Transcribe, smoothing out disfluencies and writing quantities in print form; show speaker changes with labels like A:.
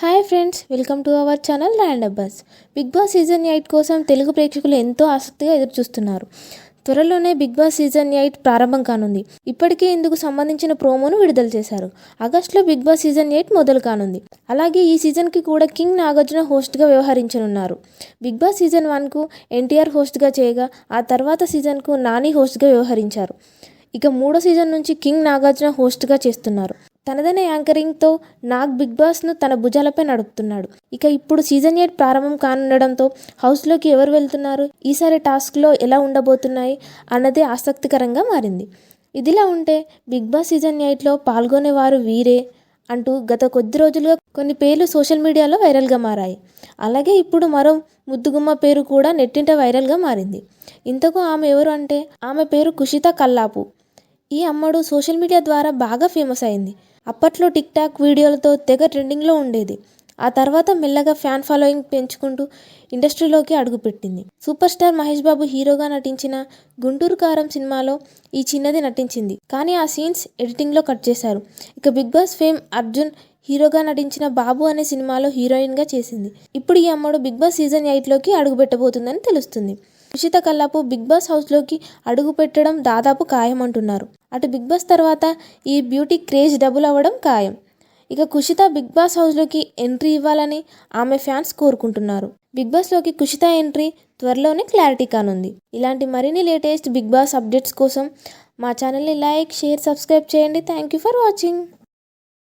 A: Hi friends, welcome to our channel random bus. Big boss season 8 కోసం తెలుగు ప్రేక్షకులు ఎంతో ఆసక్తిగా ఎదురుచూస్తున్నారు. త్వరలోనే బిగ్ బాస్ సీజన్ 8 ప్రారంభం కానుంది. ఇప్పటికే ఇందుకు సంబంధించిన ప్రోమోను విడుదల చేశారు. ఆగస్టులో బిగ్ బాస్ సీజన్ 8 మొదలు కానుంది. అలాగే ఈ సీజన్కి కూడా కింగ్ నాగార్జున హోస్ట్గా వ్యవహరించనున్నారు. బిగ్ బాస్ సీజన్ 1కు ఎన్టీఆర్ హోస్ట్గా చేయగా ఆ తర్వాత సీజన్కు నాని హోస్ట్గా వ్యవహరించారు. ఇక మూడో సీజన్ నుంచి కింగ్ నాగార్జున హోస్ట్గా చేస్తున్నారు. తనదైన యాంకరింగ్తో నాగ్ బిగ్ బాస్ను తన భుజాలపై నడుపుతున్నాడు. ఇక ఇప్పుడు సీజన్ 8 ప్రారంభం కానుండడంతో హౌస్లోకి ఎవరు వెళ్తున్నారు, ఈసారి టాస్క్లో ఎలా ఉండబోతున్నాయి అన్నదే ఆసక్తికరంగా మారింది. ఇదిలా ఉంటే బిగ్ బాస్ సీజన్ 8లో పాల్గొనేవారు వీరే అంటూ గత కొద్ది రోజులుగా కొన్ని పేర్లు సోషల్ మీడియాలో వైరల్గా మారాయి. అలాగే ఇప్పుడు మరో ముద్దుగుమ్మ పేరు కూడా నెట్టింట వైరల్గా మారింది. ఇంతకు ఆమె ఎవరు అంటే ఆమె పేరు కుషిత కల్లాపు. ఈ అమ్మడు సోషల్ మీడియా ద్వారా బాగా ఫేమస్ అయింది. అప్పట్లో టిక్ టాక్ వీడియోలతో తెగ ట్రెండింగ్లో ఉండేది. ఆ తర్వాత మెల్లగా ఫ్యాన్ ఫాలోయింగ్ పెంచుకుంటూ ఇండస్ట్రీలోకి అడుగుపెట్టింది. సూపర్ స్టార్ మహేష్ బాబు హీరోగా నటించిన గుంటూరు కారం సినిమాలో ఈ చిన్నది నటించింది. కానీ ఆ సీన్స్ ఎడిటింగ్లో కట్ చేశారు. ఇక బిగ్ బాస్ ఫేమ్ అర్జున్ హీరోగా నటించిన బాబు అనే సినిమాలో హీరోయిన్గా చేసింది. ఇప్పుడు ఈ అమ్మడు బిగ్ బాస్ సీజన్ 8లోకి అడుగుపెట్టబోతుందని తెలుస్తుంది. కుషిత కల్లాపు బిగ్ బాస్ హౌస్లోకి అడుగు పెట్టడం దాదాపు ఖాయం అంటున్నారు. అటు బిగ్ బాస్ తర్వాత ఈ బ్యూటీ క్రేజ్ డబుల్ అవ్వడం ఖాయం. ఇక కుషిత బిగ్ బాస్ హౌస్లోకి ఎంట్రీ ఇవ్వాలని ఆమె ఫ్యాన్స్ కోరుకుంటున్నారు. బిగ్ బాస్లోకి కుషిత ఎంట్రీ త్వరలోనే క్లారిటీ కానుంది. ఇలాంటి మరిన్ని లేటెస్ట్ బిగ్ బాస్ అప్డేట్స్ కోసం మా ఛానల్ని లైక్, షేర్, సబ్స్క్రైబ్ చేయండి. Thank you for watching.